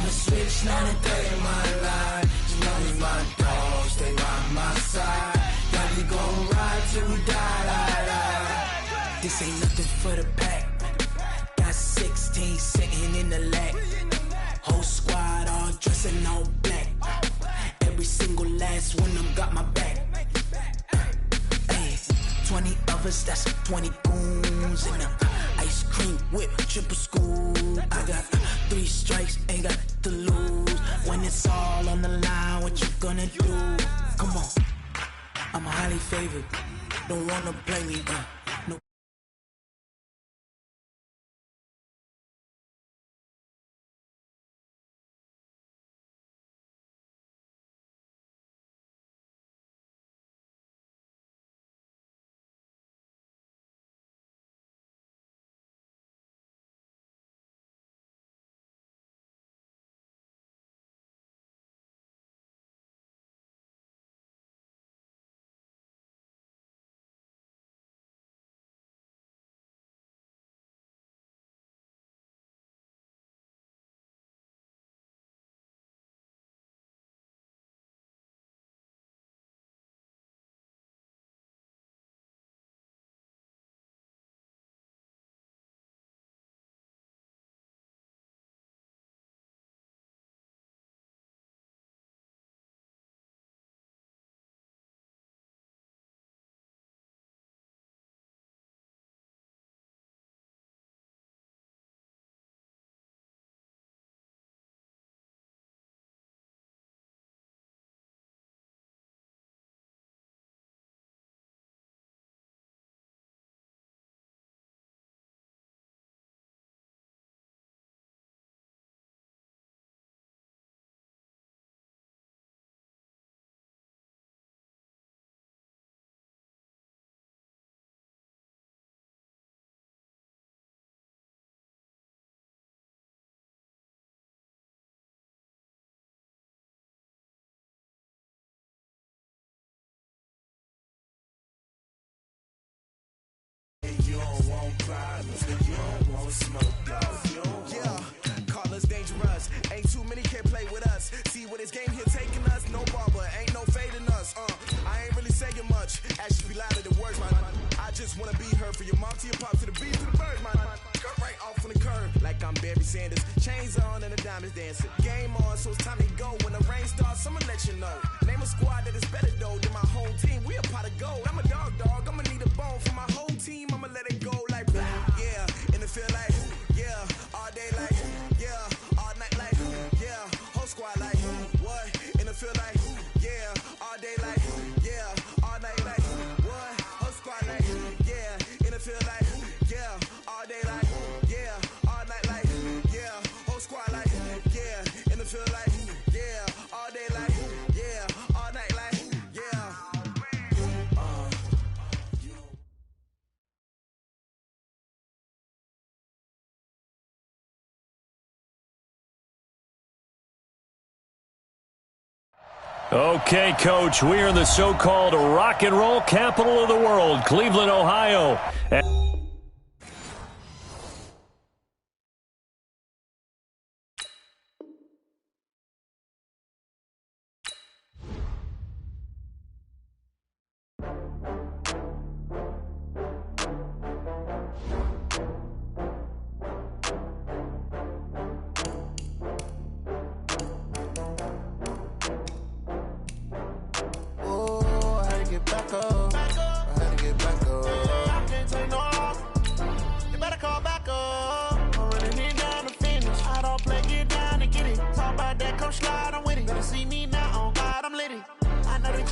the switch, now that they in my life. You know me, my dogs, they by my side. Yeah, we gon' ride till we die. This ain't nothing for the pack. Got 16 sitting in the lag. Whole squad all dressing all black. Every single last one of them got my back. Hey, 20 of us, that's 20 goons in them. Ice cream whip, triple scoop. I got 3 strikes, ain't got to lose. When it's all on the line, what you gonna do? Come on, I'm highly favored. Don't wanna play me, no. Yeah, call us dangerous. Ain't too many can play with us. See where this game here taking us. No barber, ain't no fading us. I ain't really saying much. Actions be louder than words, man. I just wanna be heard for your mom to your pop to the beat to the bird, man. Cut right off on the curb like I'm Barry Sanders. Chains on and the diamonds dancing. Game on, so it's time to go. When the rain starts, I'ma let you know. Name a squad that is better though than my whole team. We a pot of gold. I'm a dog. I'ma need a bone for my whole team. I'ma let it go like yeah. And it feel like yeah. All day like yeah. All night like yeah. Whole squad like what? And it feel like yeah. All day like yeah. All night like what? Whole squad like yeah. And it feel like yeah. All day like yeah. All night like yeah. Whole squad like yeah. And it feel like yeah. All day like yeah. All night like yeah. Okay, Coach, we are in the so-called rock and roll capital of the world, Cleveland, Ohio.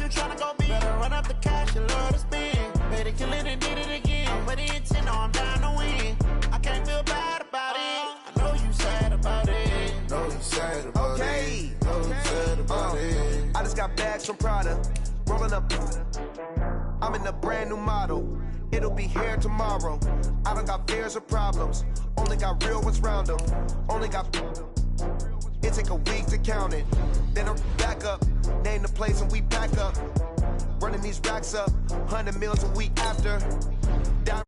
Tryna go big, better run up the cash and love to spend. Better kill it and did it again. I'm ready and 10, I'm down to win. I can't feel bad about it. I know you sad about it. Know you sad about it. Know you sad about it. I just got bags from Prada, rolling up. I'm in a brand new model. It'll be here tomorrow. I don't got fears or problems. Only got real ones round them. Only got. It take a week to count it. Then I'm back up. Name the place and we pack up. Running these racks up. 100 meals a week after. Down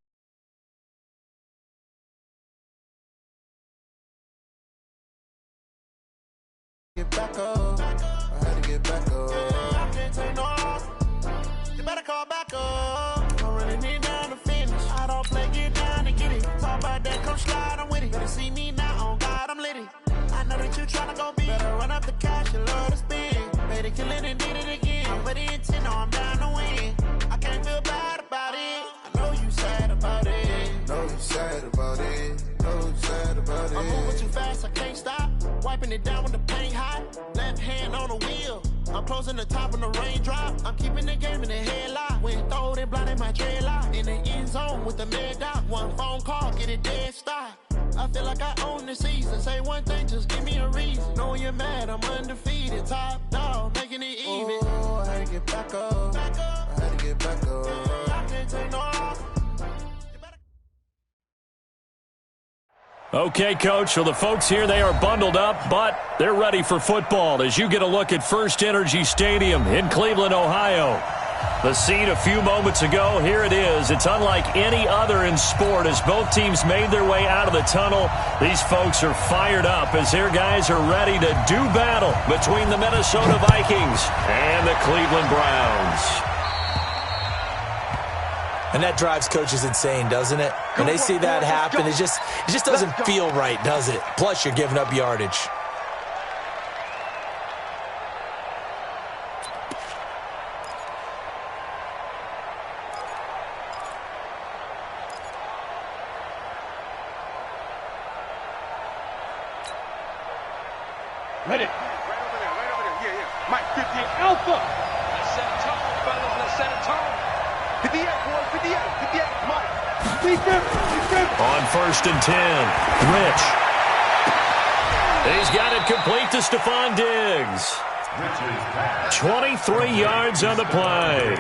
Get back up. I had to get back up. I can't take no off. You better call back up. I'm really need down to finish. I don't play, get down and get it. Talk about that, come slide, I'm with it. Better see me now, on God, I'm litty. I know that you tryna go big. Better run up the cash, you love to spin. Better kill it and did it again. I'm with the intent, no, I'm down to win. I can't feel bad about it. I know you sad about it. Know you sad about it. Know you sad about it. I'm moving too fast, I can't stop. Wiping it down when the paint hot. Left hand on the wheel. I'm closing the top when the raindrop. I'm keeping the game in the headlock. When throwed and blinded my dreadlock. In the end zone with the mad dot. One phone call, get it dead stop. I feel like I own the season. Say one thing, just give me a reason. Knowing you're mad, I'm undefeated. Top dog, making it even. Oh, I had to get back up. I had to get back up. I can't take no off. Okay, Coach, so the folks here, they are bundled up, but they're ready for football as you get a look at First Energy Stadium in Cleveland, Ohio. The scene a few moments ago, here it is. It's unlike any other in sport as both teams made their way out of the tunnel. These folks are fired up as their guys are ready to do battle between the Minnesota Vikings and the Cleveland Browns. And that drives coaches insane, doesn't it? When they see that happen, it just doesn't feel right, does it? Plus, you're giving up yardage. Ready. Right over there. Yeah. Mike, 58 Alpha. Let's set a tone, fellas. Let's set a tone. 58, boy. 58, Mike. Defense. On 1st and 10, Rich. He's got it complete to Stephon Diggs. 23 yards on the play.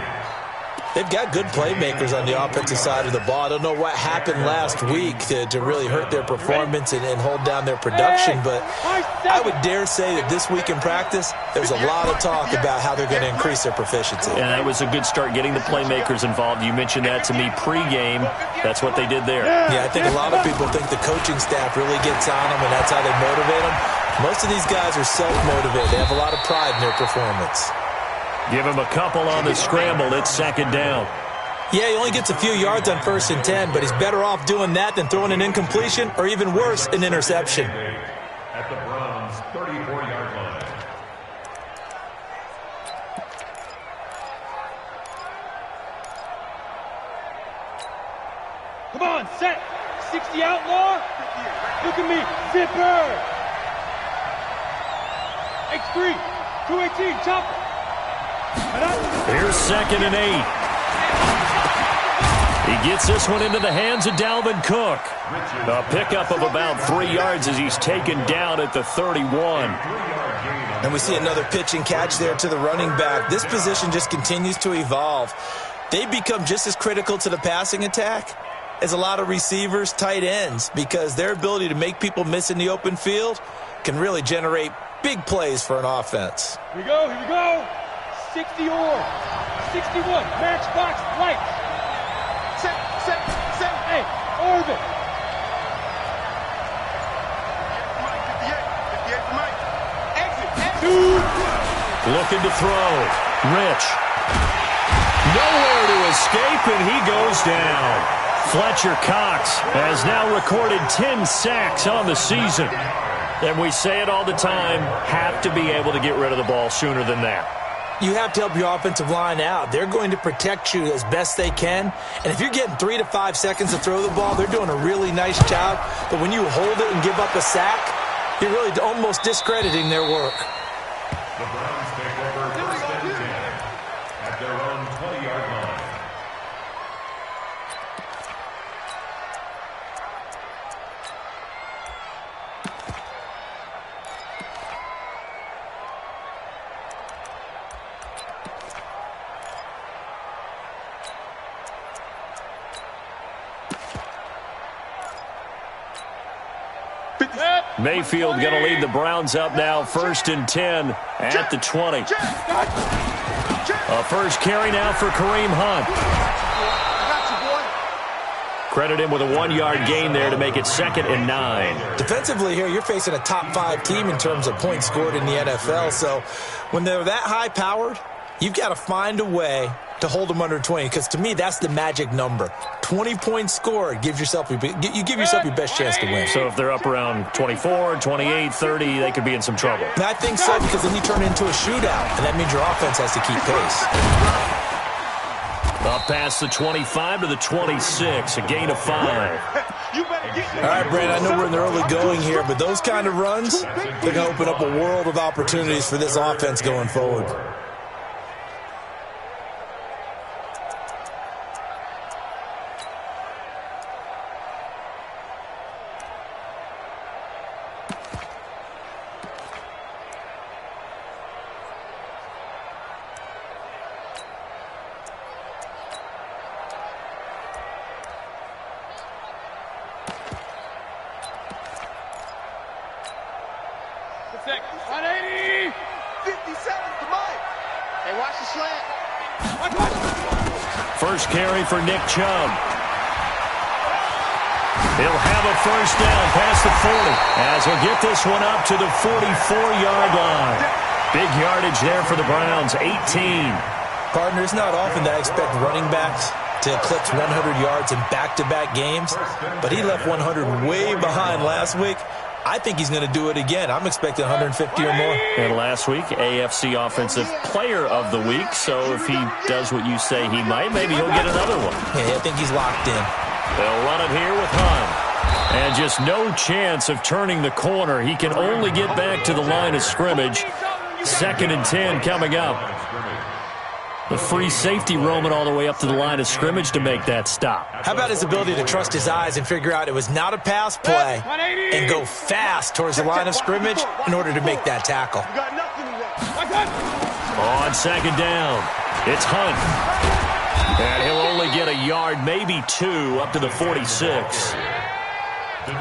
They've got good playmakers on the offensive side of the ball. I don't know what happened last week to really hurt their performance and hold down their production, but I would dare say that this week in practice, there's a lot of talk about how they're going to increase their proficiency. And that was a good start, getting the playmakers involved. You mentioned that to me pregame. That's what they did there. Yeah, I think a lot of people think the coaching staff really gets on them, and that's how they motivate them. Most of these guys are self-motivated. They have a lot of pride in their performance. Give him a couple on the scramble. It's 2nd down. Yeah, he only gets a few yards on 1st and 10, but he's better off doing that than throwing an incompletion or even worse, an interception. At the Browns' 34-yard line. Come on, set. 60 outlaw. Look at me. Zipper. X3. 218. Chopper. Here's 2nd and 8. He gets this one into the hands of Dalvin Cook. A pickup of about 3 yards as he's taken down at the 31. And we see another pitch and catch there to the running back. This position just continues to evolve. They become just as critical to the passing attack as a lot of receivers, tight ends, because their ability to make people miss in the open field can really generate big plays for an offense. Here we go. 60 or 61. Matchbox lights. Set. Hey, Orvin. 58, Mike. Exit. Looking to throw. Rich. Nowhere to escape, and he goes down. Fletcher Cox has now recorded 10 sacks on the season. And we say it all the time, have to be able to get rid of the ball sooner than that. You have to help your offensive line out. They're going to protect you as best they can. And if you're getting 3 to 5 seconds to throw the ball, they're doing a really nice job. But when you hold it and give up a sack, you're really almost discrediting their work. The Browns take over 1st and 10 at their own 20-yard line. Mayfield going to lead the Browns up now, 1st and 10 at the 20. A first carry now for Kareem Hunt. Credit him with a 1-yard gain there to make it 2nd and 9. Defensively here, you're facing a top 5 team in terms of points scored in the NFL. So when they're that high-powered, you've got to find a way to hold them under 20, because to me, that's the magic number. 20 points scored, you give yourself your best chance to win. So if they're up around 24, 28, 30, they could be in some trouble. And I think so, because then you turn it into a shootout, and that means your offense has to keep pace. Up past the 25 to the 26, a gain of 5. All right, Brandon, I know we're in the early going here, but those kind of runs, they're going to open up a world of opportunities for this offense going forward. First carry for Nick Chubb. He'll have a first down past the 40 as he'll get this one up to the 44-yard line. Big yardage there for the Browns, 18. Partner, it's not often that I expect running backs to eclipse 100 yards in back-to-back games, but he left 100 way behind last week. I think he's going to do it again. I'm expecting 150 or more. And last week, AFC Offensive Player of the Week. So if he does what you say he might, maybe he'll get another one. Yeah, I think he's locked in. They'll run it here with Hunt. And just no chance of turning the corner. He can only get back to the line of scrimmage. 2nd and 10 coming up. The free safety roaming all the way up to the line of scrimmage to make that stop. How about his ability to trust his eyes and figure out it was not a pass play and go fast towards the line of scrimmage in order to make that tackle. On 2nd down, it's Hunt. And he'll only get a yard, maybe 2, up to the 46.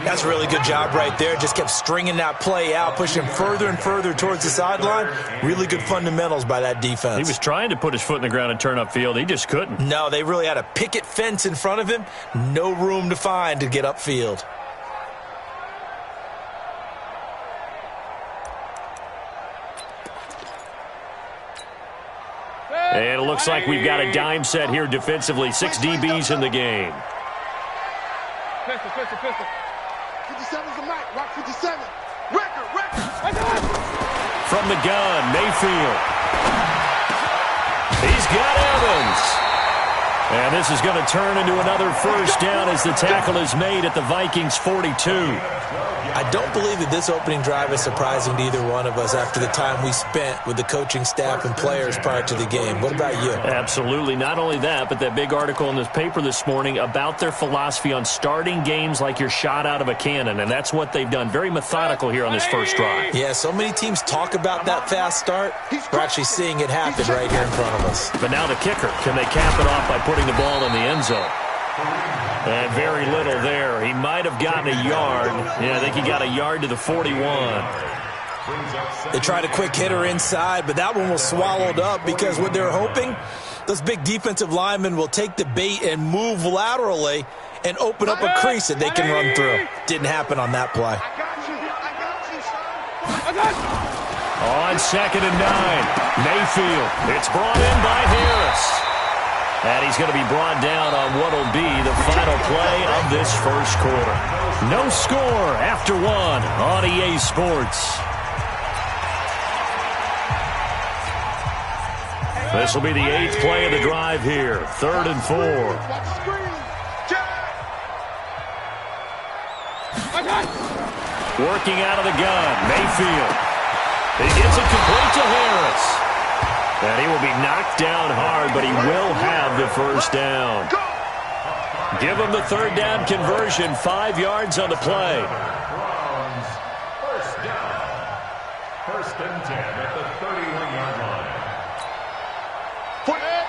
That's a really good job right there. Just kept stringing that play out, pushing further and further towards the sideline. Really good fundamentals by that defense. He was trying to put his foot in the ground and turn upfield. He just couldn't. No, they really had a picket fence in front of him. No room to find to get upfield. And it looks like we've got a dime set here defensively. 6 DBs in the game. Pistol. 57's a mic. Rock 57. Record. From the gun, Mayfield. He's got Evans. And this is going to turn into another first down as the tackle is made at the Vikings 42. I don't believe that this opening drive is surprising to either one of us after the time we spent with the coaching staff and players prior to the game. What about you? Absolutely. Not only that, but that big article in this paper this morning about their philosophy on starting games like you're shot out of a cannon, and that's what they've done. Very methodical here on this first drive. Yeah, so many teams talk about that fast start. We're actually seeing it happen right here in front of us. But now the kicker, can they cap it off by putting the ball in the end zone? And very little there. He might have gotten a yard. Yeah, I think he got a yard to the 41. They tried a quick hitter inside, but that one was swallowed up because what they're hoping, those big defensive linemen will take the bait and move laterally and open up a crease that they can run through. Didn't happen on that play. On 2nd and 9, Mayfield. It's brought in by Harris. And he's going to be brought down on what will be the final play of this first quarter. No score after 1 on EA Sports. This will be the 8th play of the drive here. 3rd and 4. Working out of the gun, Mayfield. He gets it complete to Harris. And he will be knocked down hard, but he will have the first down. Give him the 3rd down conversion, 5 yards on the play. First down. 1st and 10 at the 31-yard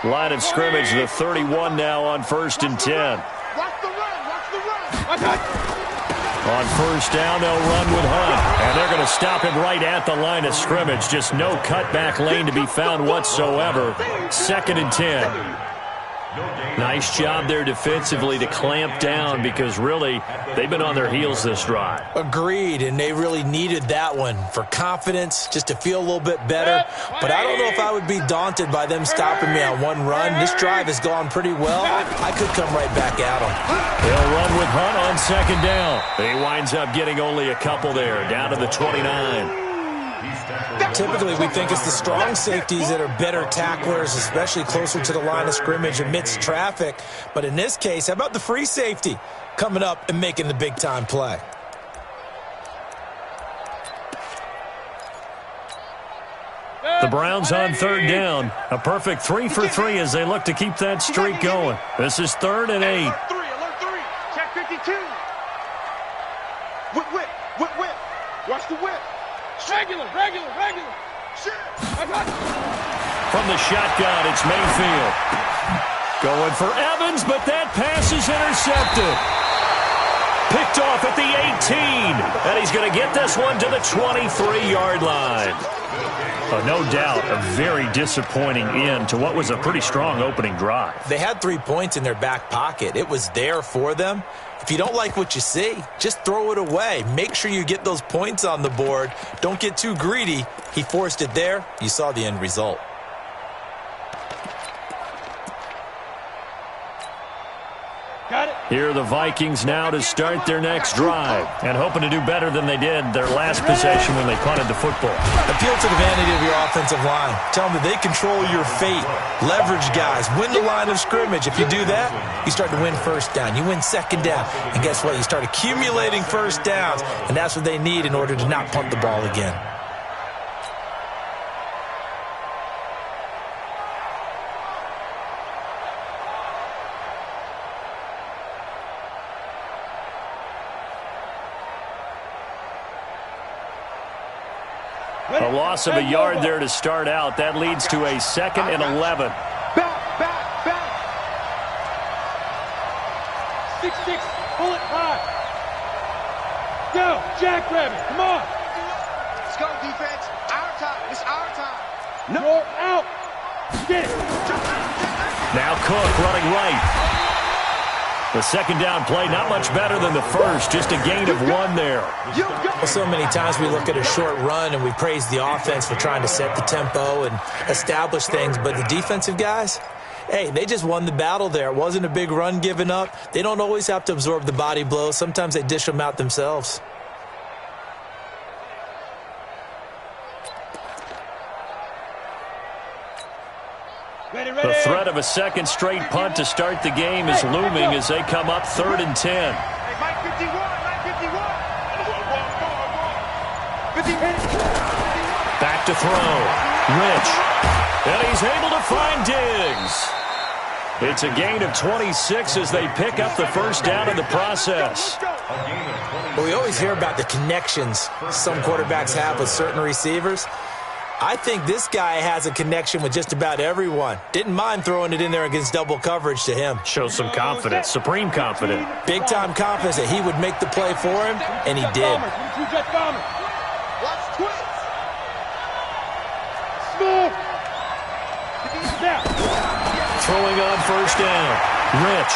line. Line of scrimmage, the 31 now on 1st and 10. On 1st down, they'll run with Hunt. And they're going to stop him right at the line of scrimmage. Just no cutback lane to be found whatsoever. 2nd and 10. Nice job there defensively to clamp down because really they've been on their heels this drive. Agreed, and they really needed that one for confidence, just to feel a little bit better. But I don't know if I would be daunted by them stopping me on one run. This drive has gone pretty well. I could come right back at them. They'll run with Hunt on second down. He winds up getting only a couple there, down to the 29. Typically, we think it's the strong safeties that are better tacklers, especially closer to the line of scrimmage amidst traffic. But in this case, how about the free safety coming up and making the big-time play? The Browns on third down. A perfect 3 for 3 as they look to keep that streak going. This is 3rd and 8. Alert 3. Check 52. Whip. Watch the whip. Regular. Shit. From the shotgun, it's Mayfield. Going for Evans, but that pass is intercepted. Picked off at the 18. And he's going to get this one to the 23-yard line. No doubt a very disappointing end to what was a pretty strong opening drive. They had 3 points in their back pocket. It was there for them. If you don't like what you see, just throw it away. Make sure you get those points on the board. Don't get too greedy. He forced it there. You saw the end result. Got it. Here are the Vikings now to start their next drive and hoping to do better than they did their last possession when they punted the football. Appeal to the vanity of your offensive line. Tell them that they control your fate. Leverage guys. Win the line of scrimmage. If you do that, you start to win first down. You win second down. And guess what? You start accumulating first downs. And that's what they need in order to not punt the ball again. A loss of a yard there to start out. That leads to a 2nd and 11. Back. 6-6. Pull it high. Go. Jackrabbit. Come on. Let's go, defense. Our time. It's our time. No. Out. Get it. Now Cook running right. The second down play, not much better than the first, just a gain of 1 there. So many times we look at a short run and we praise the offense for trying to set the tempo and establish things, but the defensive guys, hey, they just won the battle there. It wasn't a big run given up. They don't always have to absorb the body blows. Sometimes they dish them out themselves. The threat of a second straight punt to start the game is looming as they come up 3rd and 10. Hey, Mike 51. 51. Back to throw. Rich. And he's able to find Diggs. It's a gain of 26 as they pick up the first down in the process. Well, we always hear about the connections some quarterbacks have with certain receivers. I think this guy has a connection with just about everyone. Didn't mind throwing it in there against double coverage to him. Shows some confidence, supreme confidence. Big-time confidence that he would make the play for him, and he did. Watch twins. Smooth. Now. Throwing on first down. Rich.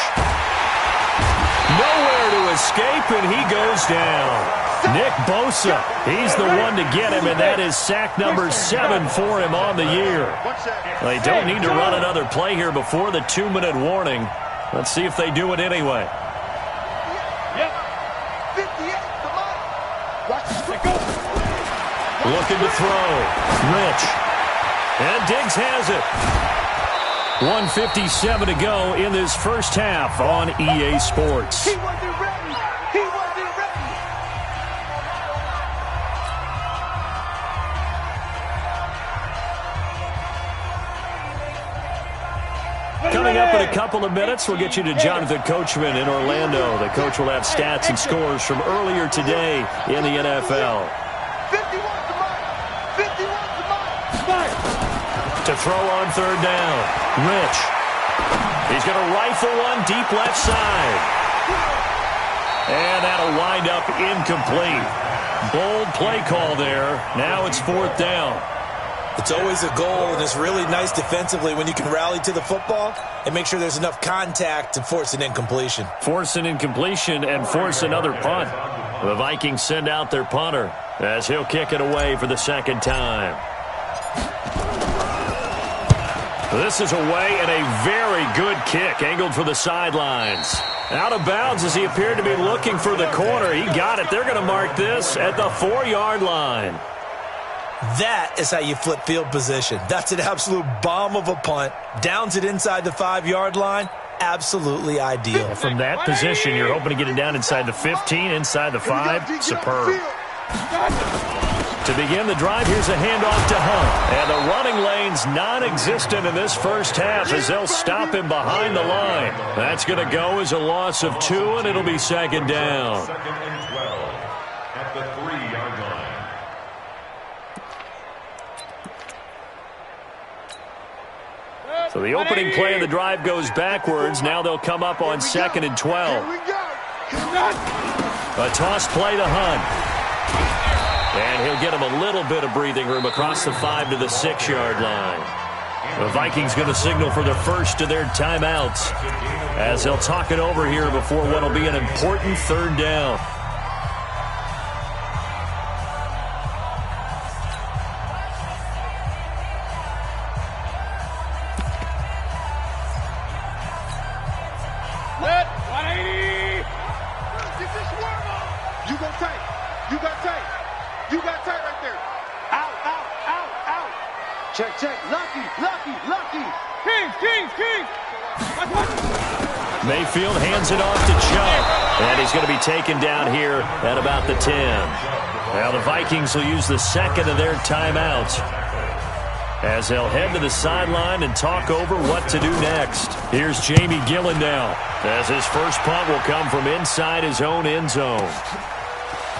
Nowhere to escape, and he goes down. Nick Bosa, he's the one to get him, and that is sack number 7 for him on the year. They don't need to run another play here before the 2-minute warning. Let's see if they do it anyway. Looking to throw. Rich. And Diggs has it. 1:57 to go in this first half on EA Sports. He wasn't ready. Coming up in a couple of minutes, we'll get you to Jonathan Coachman in Orlando. The coach will have stats and scores from earlier today in the NFL. 51 to mine. To throw on third down. Rich. He's going to rifle one deep left side. And that'll wind up incomplete. Bold play call there. Now it's 4th down. It's always a goal, and it's really nice defensively when you can rally to the football and make sure there's enough contact to force an incompletion. Force an incompletion and force another punt. The Vikings send out their punter as he'll kick it away for the second time. This is away and a very good kick, angled for the sidelines. Out of bounds as he appeared to be looking for the corner. He got it. They're going to mark this at the 4-yard line. That is how you flip field position. That's an absolute bomb of a punt. Downs it inside the 5-yard line. Absolutely ideal. And from that position, you're hoping to get it down inside the 15, inside the 5. Superb. To begin the drive, here's a handoff to Hunt. And the running lane's non-existent in this first half as they'll stop him behind the line. That's going to go as a loss of 2, and it'll be second down. Second and 12 at the 3-yard line. So the opening play of the drive goes backwards. Now they'll come up on 2nd and 12. A toss play to Hunt. And he'll get him a little bit of breathing room across the 5 to the 6-yard line. The Vikings going to signal for the first of their timeouts as they'll talk it over here before what will be an important 3rd down. You go tight. You got tight. You got tight right there. Out, out, out, out. Check, check. Lucky, lucky, lucky. Kings. Mayfield hands it off to Chubb. And he's going to be taken down here at about the 10. Now the Vikings will use the second of their timeouts as they'll head to the sideline and talk over what to do next. Here's Jamie Gillen now as his first punt will come from inside his own end zone.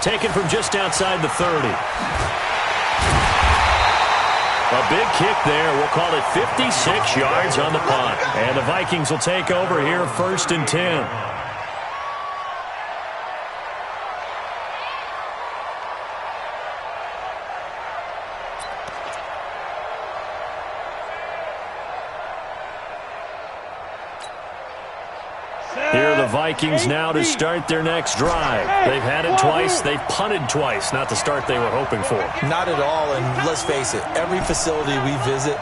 Taken from just outside the 30. A big kick there. We'll call it 56 yards on the punt. And the Vikings will take over here 1st and 10. Here are the Vikings now to start their next drive. They've had it twice. They've punted twice. Not the start they were hoping for. Not at all, and let's face it, every facility we visit,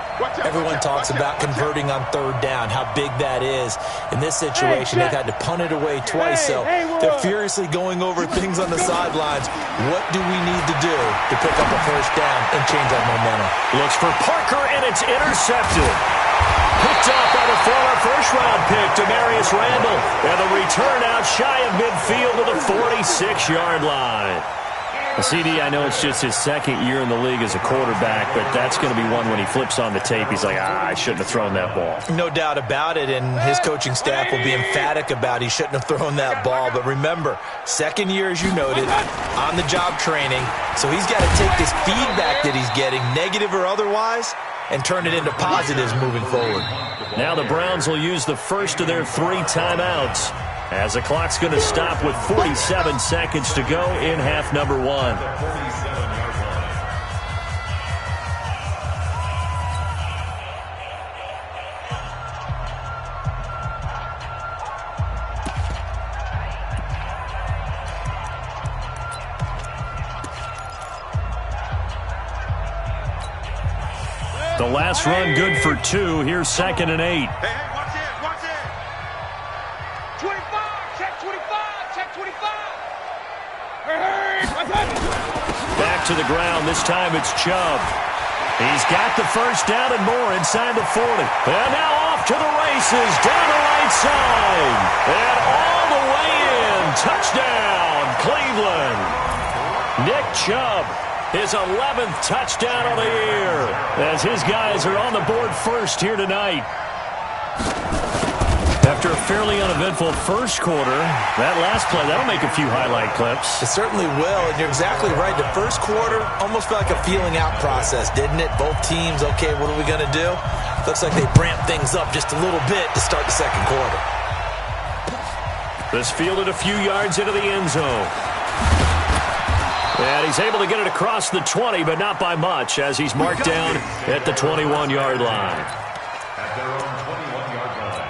everyone talks about converting on 3rd down, how big that is. In this situation, they've had to punt it away twice, so they're furiously going over things on the sidelines. What do we need to do to pick up a 1st down and change our momentum? Looks for Parker, and it's intercepted. Picked up by the former first-round pick, Demarius Randall. And the return out shy of midfield to the 46-yard line. CD, I know it's just his 2nd year in the league as a quarterback, but that's going to be one when he flips on the tape, he's like, I shouldn't have thrown that ball. No doubt about it, and his coaching staff will be emphatic about he shouldn't have thrown that ball. But remember, 2nd year, as you noted, on-the-job training, so he's got to take this feedback that he's getting, negative or otherwise, and turn it into positives moving forward. Now the Browns will use the first of their 3 timeouts as the clock's going to stop with 47 seconds to go in half number 1. The last run good for 2. Here's 2nd and 8. Hey, watch it, watch it. 25, check 25, check 25. Hey, what's happening? Back to the ground. This time it's Chubb. He's got the 1st down and more inside the 40. And now off to the races down the right side. And all the way in. Touchdown, Cleveland. Nick Chubb. His 11th touchdown of the year as his guys are on the board first here tonight. After a fairly uneventful first quarter, that last play, that'll make a few highlight clips. It certainly will, and you're exactly right. The first quarter almost felt like a feeling out process, didn't it? Both teams, okay, what are we going to do? Looks like they ramped things up just a little bit to start the second quarter. This fielded a few yards into the end zone. And he's able to get it across the 20, but not by much, as he's marked down at the 21-yard line. At their own 21-yard line.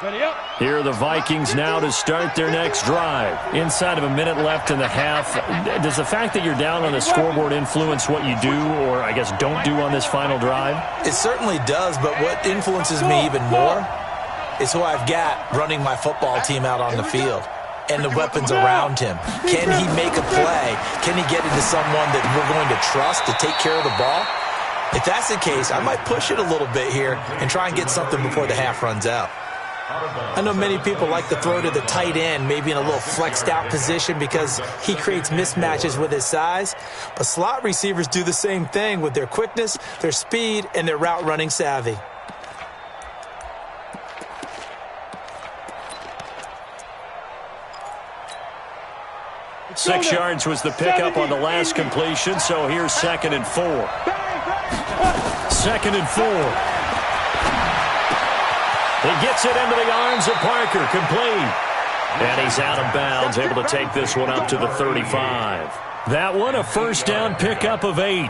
Ready up. Here are the Vikings now to start their next drive. Inside of a minute left in the half, does the fact that you're down on the scoreboard influence what you do, or I guess don't do on this final drive? It certainly does, but what influences me even more is who I've got running my football team out on the field and the weapons around him. Can he make a play? Can he get into someone that we're going to trust to take care of the ball? If that's the case, I might push it a little bit here and try and get something before the half runs out. I know many people like to throw to the tight end, maybe in a little flexed out position because he creates mismatches with his size. But slot receivers do the same thing with their quickness, their speed, and their route running savvy. 6 yards was the pickup on the last completion, so here's 2nd and 4. 2nd and 4. He gets it into the arms of Parker, complete. And he's out of bounds, able to take this one up to the 35. That one, a first down pickup of 8.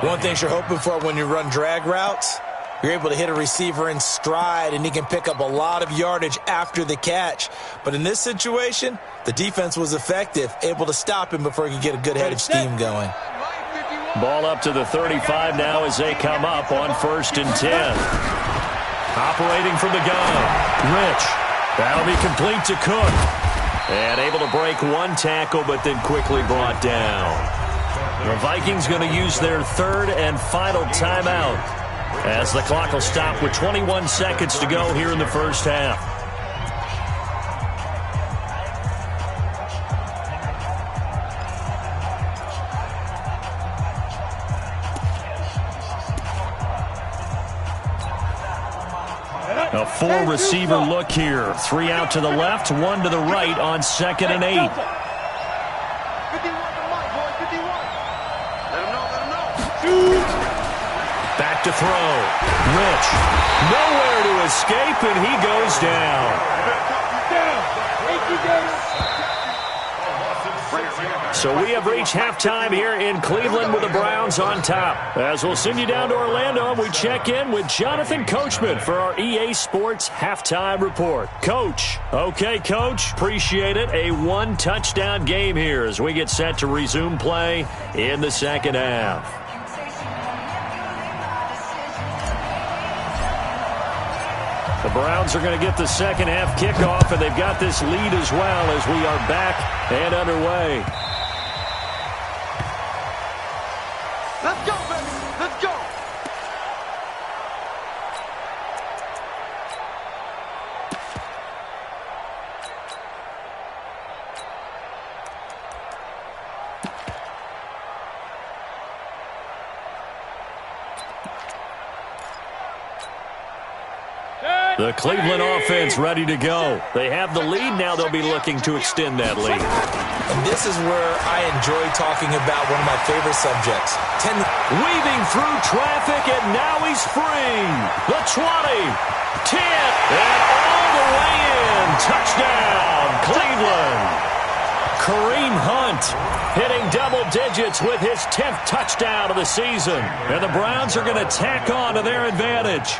One thing you're hoping for when you run drag routes, you're able to hit a receiver in stride, and he can pick up a lot of yardage after the catch. But in this situation, the defense was effective, able to stop him before he could get a good head of steam going. Ball up to the 35 now as they come up on 1st and 10. Operating from the gun, Rich. That'll be complete to Cook. And able to break one tackle, but then quickly brought down. The Vikings going to use their 3rd and final timeout, as the clock will stop with 21 seconds to go here in the first half. A 4-receiver look here. 3 out to the left, 1 to the right on 2nd and 8. 51 to Mike, boy, 51. Let him know. Back to throw. Rich. Nowhere to escape, and he goes down. So we have reached halftime here in Cleveland with the Browns on top. As we'll send you down to Orlando, and we check in with Jonathan Coachman for our EA Sports Halftime Report. Coach. Okay, Coach. Appreciate it. A 1-touchdown game here as we get set to resume play in the second half. The Browns are going to get the second half kickoff, and they've got this lead as well as we are back and underway. Let's go, baby. Let's go. The Cleveland offense ready to go. They have the lead now. They'll be looking to extend that lead. And this is where I enjoy talking about one of my favorite subjects. Weaving through traffic, and now he's free. The 20, 10, and all the way in. Touchdown, Cleveland. Kareem Hunt hitting double digits with his 10th touchdown of the season. And the Browns are going to tack on to their advantage.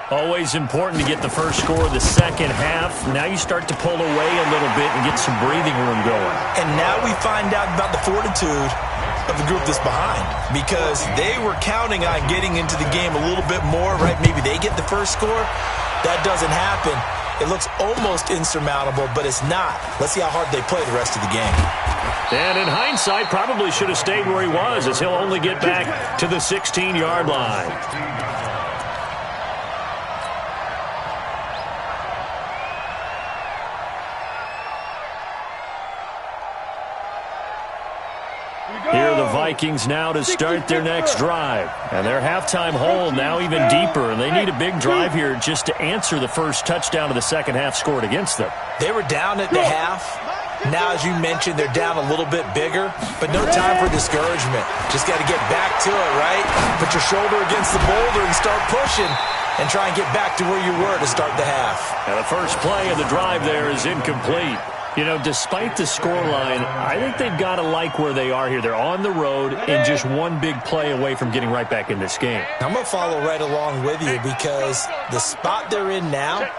Always important to get the first score of the second half. Now you start to pull away a little bit and get some breathing room going. And now we find out about the fortitude of the group that's behind, because they were counting on getting into the game a little bit more, right? Maybe they get the first score. That doesn't happen. It looks almost insurmountable, but it's not. Let's see how hard they play the rest of the game. And in hindsight, probably should have stayed where he was, as he'll only get back to the 16-yard line. Here are the Vikings now to start their next drive. And their halftime hole now even deeper, and they need a big drive here just to answer the first touchdown of the second half scored against them. They were down at the half. Now, as you mentioned, they're down a little bit bigger, but no time for discouragement. Just got to get back to it, right? Put your shoulder against the boulder and start pushing and try and get back to where you were to start the half. And the first play of the drive there is incomplete. You know, despite the scoreline, I think they've got to like where they are here. They're on the road and just one big play away from getting right back in this game. I'm going to follow right along with you because the spot they're in now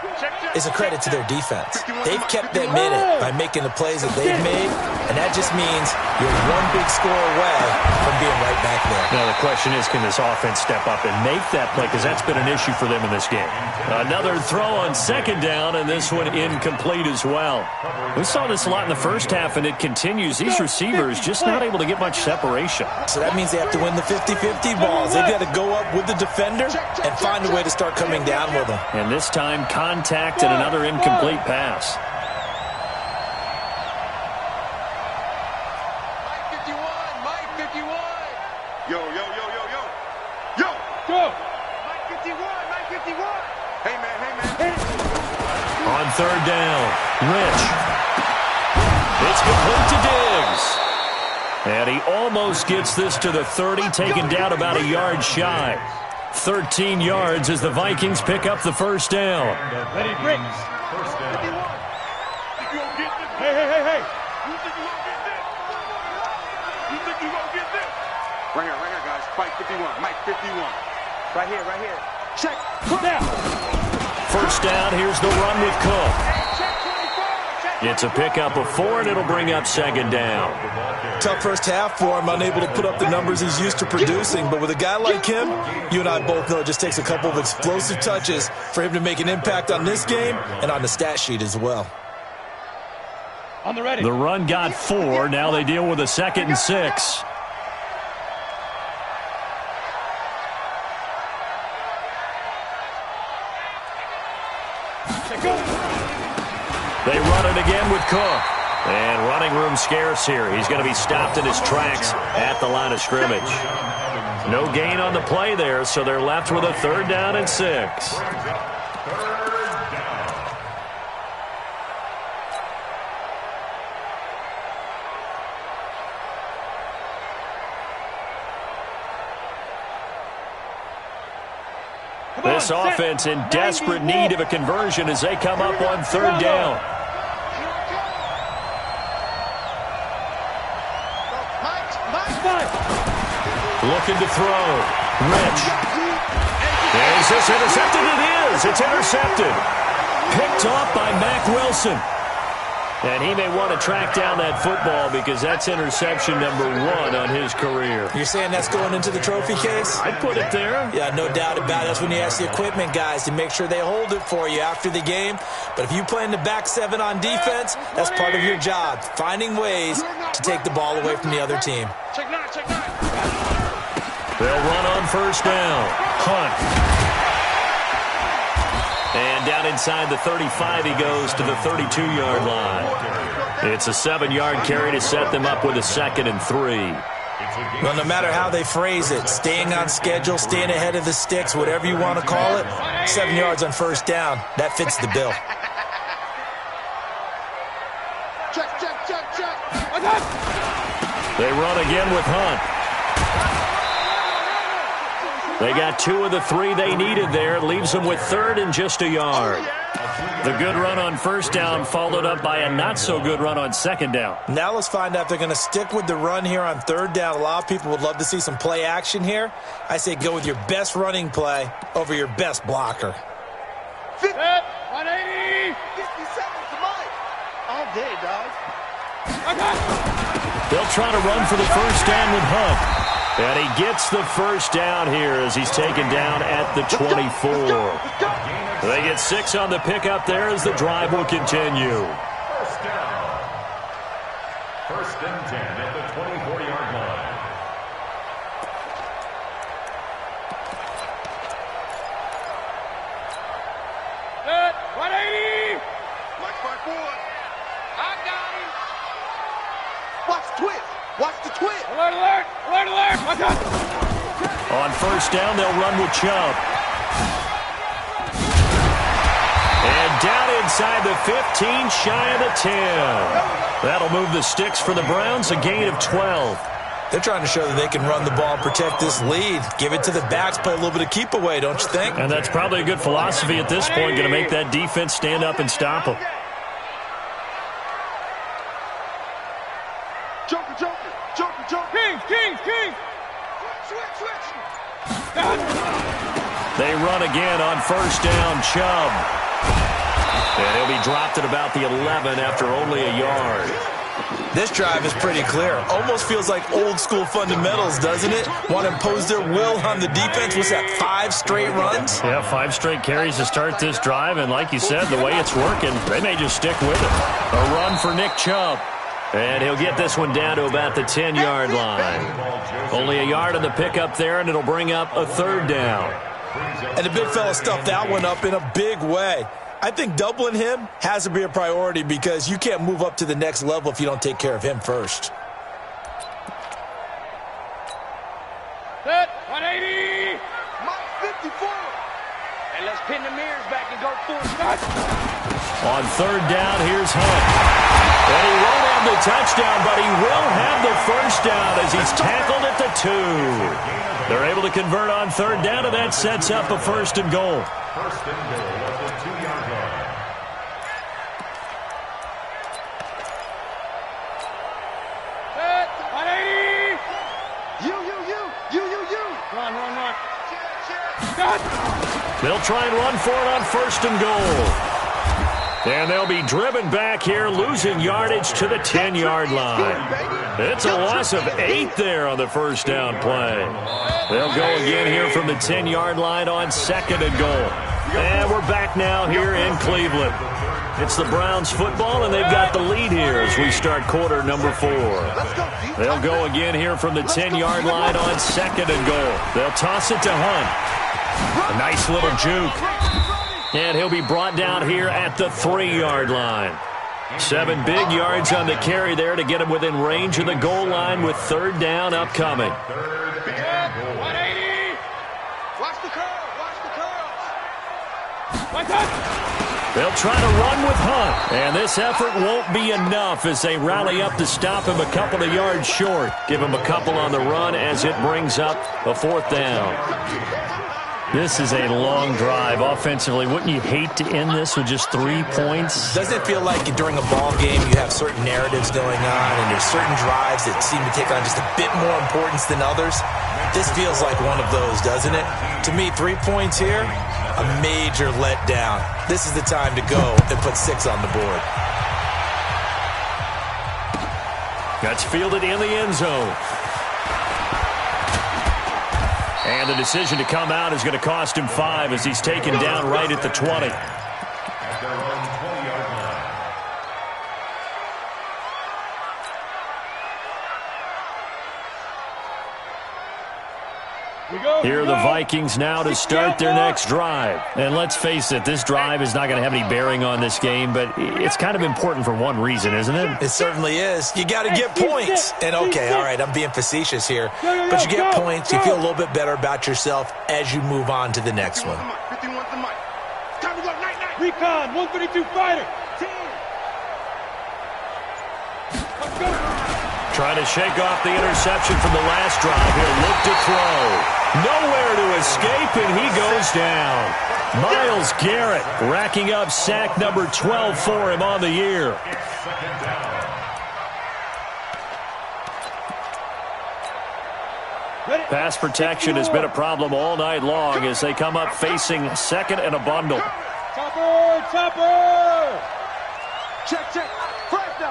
is a credit to their defense. They've kept them in it by making the plays that they've made, and that just means you're one big score away from being right back there. Now, the question is, can this offense step up and make that play? Because that's been an issue for them in this game. Another throw on second down, and this one incomplete as well. We saw this a lot in the first half, and it continues. These receivers just not able to get much separation. So that means they have to win the 50-50 balls. They've got to go up with the defender and find a way to start coming down with them. And this time, contact and another incomplete pass. Mike 51. Yo. Go. Mike 51. Hey, man. On third down, Rich. It's complete to Diggs. And he almost gets this to the 30, taken down about a yard shy. 13 yards as the Vikings pick up the first down. Ready, Bricks. First down. Think you gonna get this? Hey. You think you gonna get this? You think you gonna get this? Right here, guys. Mike 51. Mike 51. Right here. Check. Now. First down, here's the run with Cook. It's a pickup of 4, and it'll bring up second down. Tough first half for him, unable to put up the numbers he's used to producing. But with a guy like him, you and I both know it just takes a couple of explosive touches for him to make an impact on this game and on the stat sheet as well. On the ready. The run got 4. Now they deal with a 2nd and 6. They run it again with Cook. And running room scarce here. He's going to be stopped in his tracks at the line of scrimmage. No gain on the play there, so they're left with a 3rd down and 6. This offense in desperate need of a conversion as they come up on 3rd down. Looking to throw. Rich. Is this intercepted? It is. It's intercepted. Picked off by Mack Wilson. And he may want to track down that football because that's interception number 1 on his career. You're saying that's going into the trophy case? I'd put it there. Yeah, no doubt about it. That's when you ask the equipment guys to make sure they hold it for you after the game. But if you play in the back 7 on defense, that's part of your job, finding ways to take the ball away from the other team. Check 9. They'll run on first down. Hunt. And down inside the 35, he goes to the 32-yard line. It's a 7-yard carry to set them up with a 2nd and 3. Well, no matter how they phrase it, staying on schedule, staying ahead of the sticks, whatever you want to call it, 7 yards on first down, that fits the bill. Check. They run again with Hunt. They got 2 of the 3 they needed there. Leaves them with 3rd and just a yard. The good run on first down followed up by a not-so-good run on second down. Now let's find out if they're going to stick with the run here on 3rd down. A lot of people would love to see some play action here. I say go with your best running play over your best blocker. 180. 57 to Mike. All day, dog. They'll try to run for the first down with Hunt. And he gets the first down here as he's taken down at the 24. They get 6 on the pickup there as the drive will continue. First down. 1st and 10 at the 24-yard line. Good. 180. Watch forward. I got him. Watch the twist. Watch the twist. Alert. Watch out. On first down, they'll run with Chubb. And down inside the 15, shy of the 10. That'll move the sticks for the Browns, a gain of 12. They're trying to show that they can run the ball and protect this lead. Give it to the backs, play a little bit of keep away, don't you think? And that's probably a good philosophy at this point, going to make that defense stand up and stop them. King. They run again on first down, Chubb. And he'll be dropped at about the 11 after only a yard. This drive is pretty clear. Almost feels like old school fundamentals, doesn't it? Want to impose their will on the defense. What's that, 5 straight runs? Yeah, 5 straight carries to start this drive. And like you said, the way it's working, they may just stick with it. A run for Nick Chubb. And he'll get this one down to about the 10-yard line. Only a yard on the pickup there, and it'll bring up a third down. And the big fella stuffed that one up in a big way. I think doubling him has to be a priority because you can't move up to the next level if you don't take care of him first. Set, 180. Mike 54. And let's pin the mirrors back and go full start. On third down, here's Hunt. And he won't have the touchdown, but he will have the first down as he's tackled at the 2. They're able to convert on third down, and that sets up a first and goal. First and goal at the 2-yard line. Set, 180. You. Run. They'll try and run for it on first and goal. And they'll be driven back here, losing yardage to the 10-yard line. It's a loss of 8 there on the first down play. They'll go again here from the 10-yard line on second and goal. And we're back now here in Cleveland. It's the Browns football, and they've got the lead here as we start quarter number 4. They'll go again here from the 10-yard line on second and goal. They'll toss it to Hunt. A nice little juke. And he'll be brought down here at the 3-yard line. 7 big yards on the carry there to get him within range of the goal line with third down upcoming. 180. Watch the curls. They'll try to run with Hunt. And this effort won't be enough as they rally up to stop him a couple of yards short. Give him a couple on the run as it brings up a 4th down. This is a long drive offensively. Wouldn't you hate to end this with just 3 points? Doesn't it feel like during a ball game you have certain narratives going on and there's certain drives that seem to take on just a bit more importance than others? This feels like one of those, doesn't it? To me, 3 points here, a major letdown. This is the time to go and put 6 on the board. That's fielded in the end zone. And the decision to come out is going to cost him 5 as he's taken down right at the 20. At their own 20-yard line. Here are the Vikings now to start their next drive. And let's face it, this drive is not going to have any bearing on this game, but it's kind of important for one reason, isn't it? It certainly is. You got to get points. And okay, all right, I'm being facetious here, but you get points, you feel a little bit better about yourself as you move on to the next one. 51's the mic. Time to go night. Recon, 132 fighter. 10. Let's go. Trying to shake off the interception from the last drive. He'll look to throw. Nowhere to escape, and he goes down. Myles Garrett racking up sack number 12 for him on the year. Pass protection has been a problem all night long as they come up facing second and a bundle. Chopper. Check. Fresno.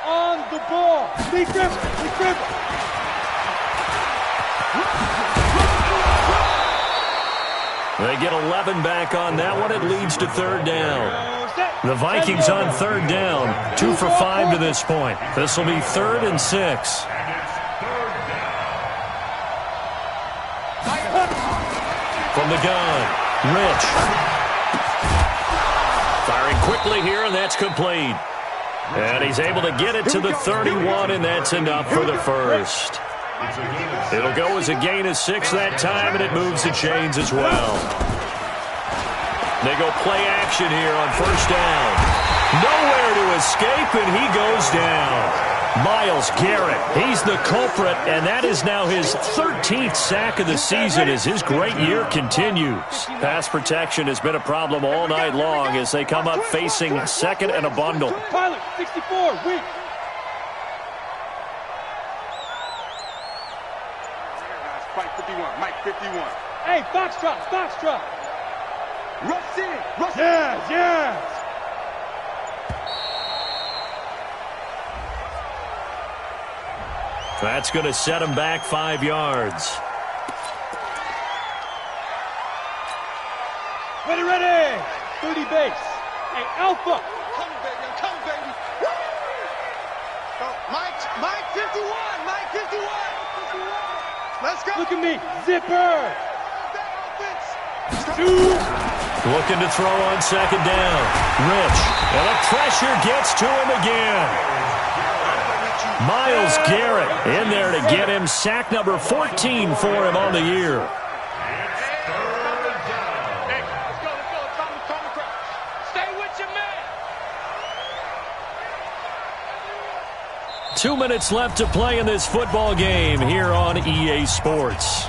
On the ball. Be grip. They get 11 back on that one. It leads to third down. The Vikings on third down. 2 for 5 to this point. This will be 3rd and 6. From the gun, Rich. Firing quickly here, and that's complete. And he's able to get it to the 31, and that's enough for the first. It'll go as a gain of 6 that time, and it moves the chains as well. They go play action here on first down. Nowhere to escape, and he goes down. Myles Garrett, he's the culprit, and that is now his 13th sack of the season as his great year continues. Pass protection has been a problem all night long as they come up facing second and a bundle. Pilot, 64, weak. Fight 51, Mike 51. Hey, Foxtrot, Foxtrot. Rush in, rush in. Yes, yes. That's going to set him back 5 yards. Ready, ready. 30 base. Hey, Alpha. Come, baby, come, baby. Woo! Oh, Mike 51, Mike 51. Let's go. Look at me, zipper. Looking to throw on second down. Rich, and the pressure gets to him again. Myles Garrett in there to get him sack number 14 for him on the year. Stay with your man. 2 minutes left to play in this football game here on EA Sports.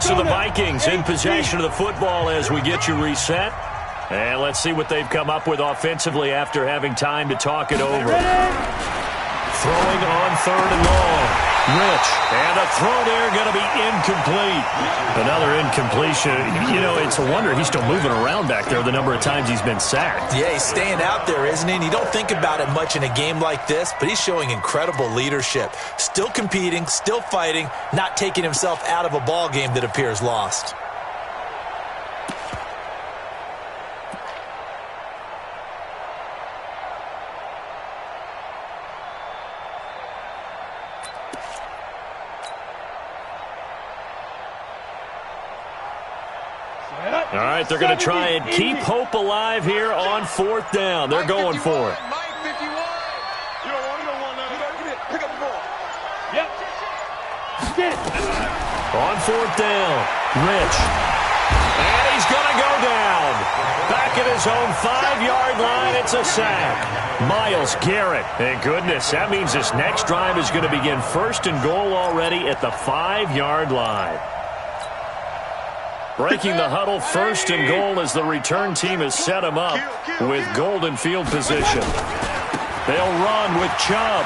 So the Vikings in possession of the football as we get you reset. And let's see what they've come up with offensively after having time to talk it over. Throwing on third and long. Rich, and a throw there going to be incomplete. Another incompletion. You know, it's a wonder he's still moving around back there the number of times he's been sacked. Yeah, he's staying out there, isn't he? And you don't think about it much in a game like this, but he's showing incredible leadership. Still competing, still fighting, not taking himself out of a ball game that appears lost. All right, they're going to try and keep hope alive here on fourth down. They're going for it. Mike 51. You don't want it, pick up the ball. Yep. Get it. On fourth down, Rich. And he's going to go down. Back at his own 5-yard line, it's a sack. Myles Garrett. Thank goodness, that means this next drive is going to begin first and goal already at the 5-yard line. Breaking the huddle, first and goal as the return team has set him up with golden field position. They'll run with Chubb.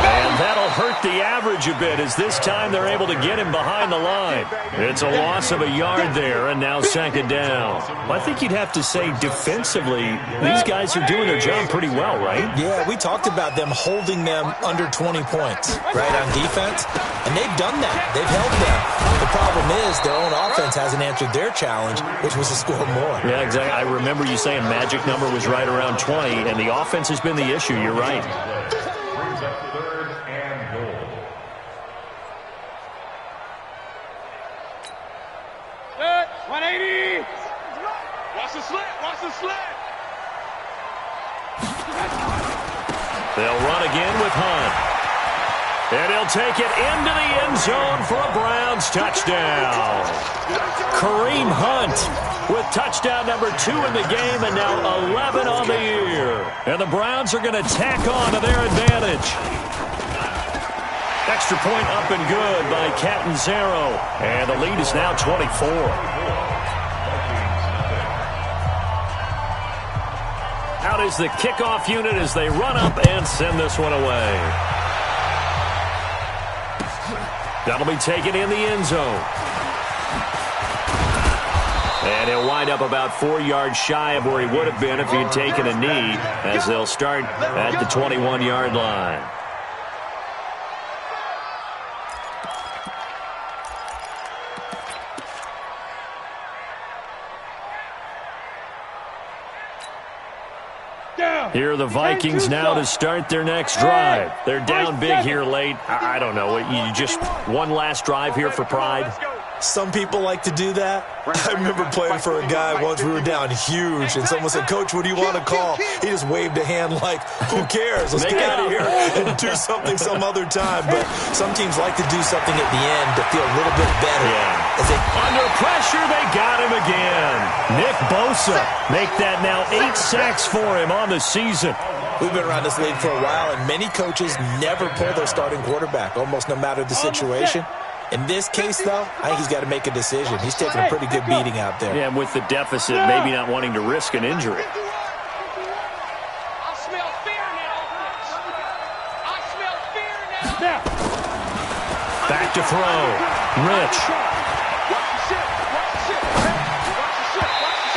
And that'll hurt the average a bit as this time they're able to get him behind the line. It's a loss of a yard there, and now second down. I think you'd have to say defensively, these guys are doing their job pretty well, right? Yeah, we talked about them holding them under 20 points, right, on defense. And they've done that. They've held them. The problem is their own offense hasn't answered their challenge, which was to score more. Yeah, exactly. I remember you saying magic number was right around 20, and the offense has been the issue. You're right. Brings up third and goal. Good. 180. Watch the slant. Watch the slant. They'll run again with Hunt. And he'll take it into the end zone for a Browns touchdown. Kareem Hunt with touchdown number 2 in the game and now 11 on the year. And the Browns are going to tack on to their advantage. Extra point up and good by Catanzaro. And the lead is now 24. Out is the kickoff unit as they run up and send this one away. That'll be taken in the end zone. And he'll wind up about 4 yards shy of where he would have been if he had taken a knee as they'll start at the 21-yard line. Here are the Vikings now to start their next drive. They're down big here late. I don't know. You just one last drive here for pride? Some people like to do that. I remember playing for a guy once. We were down huge, and someone said, "Coach, what do you want to call?" He just waved a hand like, "Who cares? Let's get out of here and do something some other time." But some teams like to do something at the end to feel a little bit better. Under pressure, they got him again. Nick Bosa make that now 8 sacks for him on the season. We've been around this league for a while, and many coaches never pull their starting quarterback, almost no matter the situation. In this case, though, I think he's got to make a decision. He's taking a pretty good beating out there. Yeah, and with the deficit, maybe not wanting to risk an injury. I smell fear now. I smell fear now. Back to throw. Rich.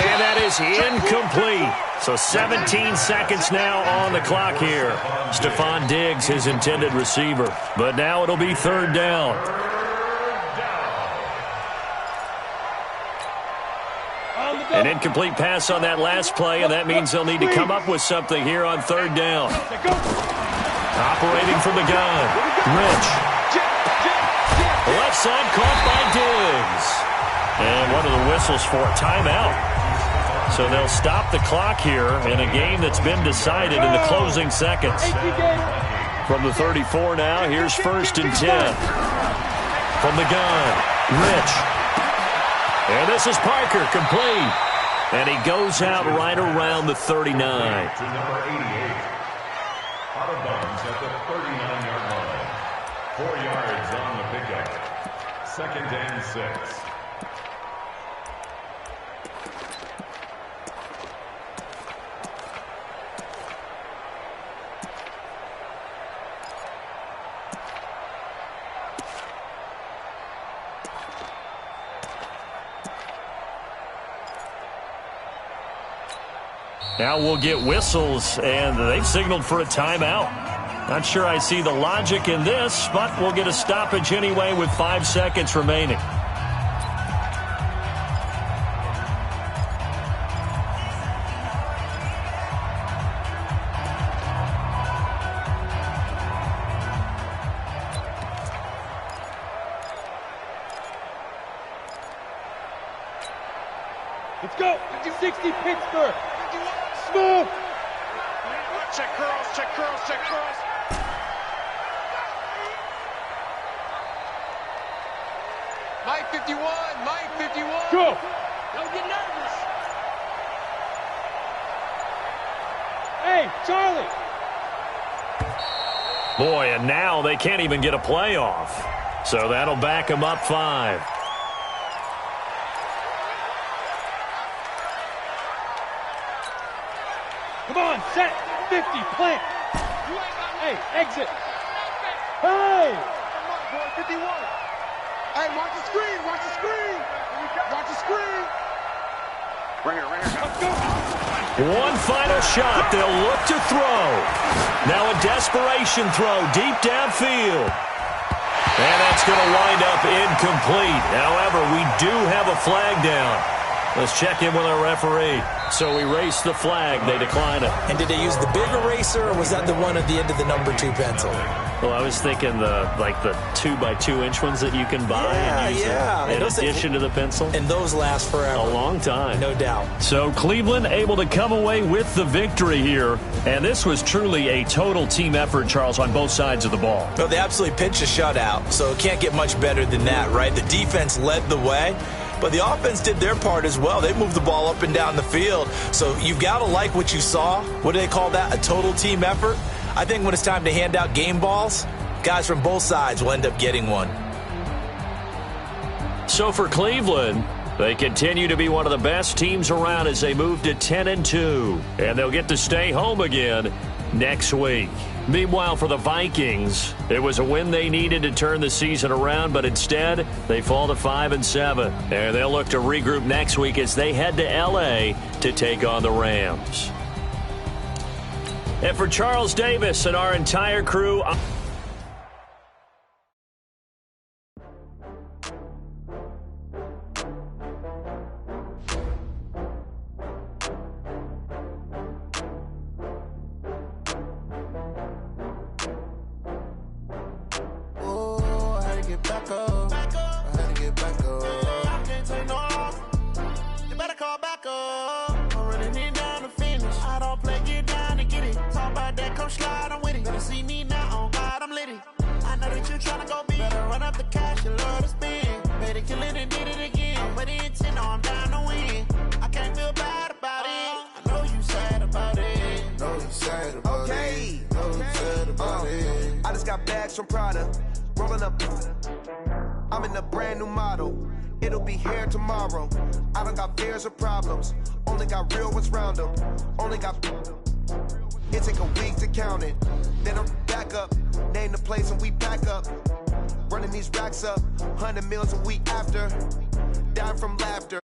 And that is incomplete. So 17 seconds now on the clock here. Stephon Diggs, his intended receiver. But now it'll be third down. An incomplete pass on that last play, and that means they'll need to come up with something here on third down. Operating from the gun. Rich. Left side caught by Diggs. And what are the whistles for? Timeout. So they'll stop the clock here in a game that's been decided in the closing seconds. From the 34 now, here's 1st and 10. From the gun, Rich. And this is Parker, complete. And he goes out right around the 39. To number 88. Out of bounds at the 39-yard line. 4 yards on the pickup. 2nd and 6. Now we'll get whistles, and they've signaled for a timeout. Not sure I see the logic in this, but we'll get a stoppage anyway with 5 seconds remaining. Let's go. 60 Pittsburgh. Smooth. Check curls, check curls, check curls. Mike 51, Mike 51. Go. Don't get nervous. Hey, Charlie. Boy, and now they can't even get a playoff. So that'll back them up 5. Come on, set. 50, plant. Hey, exit. Hey. Come on, boy, 51. Hey, watch the screen, watch the screen. Watch the screen. Right here, Let's go. One final shot. They'll look to throw. Now a desperation throw deep downfield. And that's going to wind up incomplete. However, we do have a flag down. Let's check in with our referee. So we race the flag. They decline it. And did they use the big eraser, or was that the one at the end of the number 2 pencil? Well, I was thinking the 2x2-inch ones that you can buy and use in addition to the pencil. And those last forever. A long time. No doubt. So Cleveland able to come away with the victory here. And this was truly a total team effort, Charles, on both sides of the ball. No, they absolutely pitched a shutout, so it can't get much better than that, right? The defense led the way, but the offense did their part as well. They moved the ball up and down the field. So you've got to like what you saw. What do they call that? A total team effort? I think when it's time to hand out game balls, guys from both sides will end up getting one. So for Cleveland, they continue to be one of the best teams around as they move to 10-2. And they'll get to stay home again next week. Meanwhile, for the Vikings, it was a win they needed to turn the season around, but instead, they fall to 5-7. And they'll look to regroup next week as they head to L.A. to take on the Rams. And for Charles Davis and our entire crew, I had to get back up. I had to get get back up. I can't take no loss. You better call back up. I'm running it down to finish. I don't play, get down to get it. Talk about that, come slide, I'm with it. Better see me now, on God, I'm litty. I know that you tryna go big. Better run up the cash, you love to spend. Better kill it and did it again. I'm with the intent, no, I'm down to win. I can't feel bad about it. I know you sad about it. Know you sad about it. Know you sad about it. I just got bags from Prada. Rolling up. I'm in a brand new model. It'll be here tomorrow. I don't got fears or problems. Only got real ones round them. Only got. It take a week to count it. Then I'm back up. Name the place and we pack up. Running these racks up. 100 meals a week after. Dying from laughter.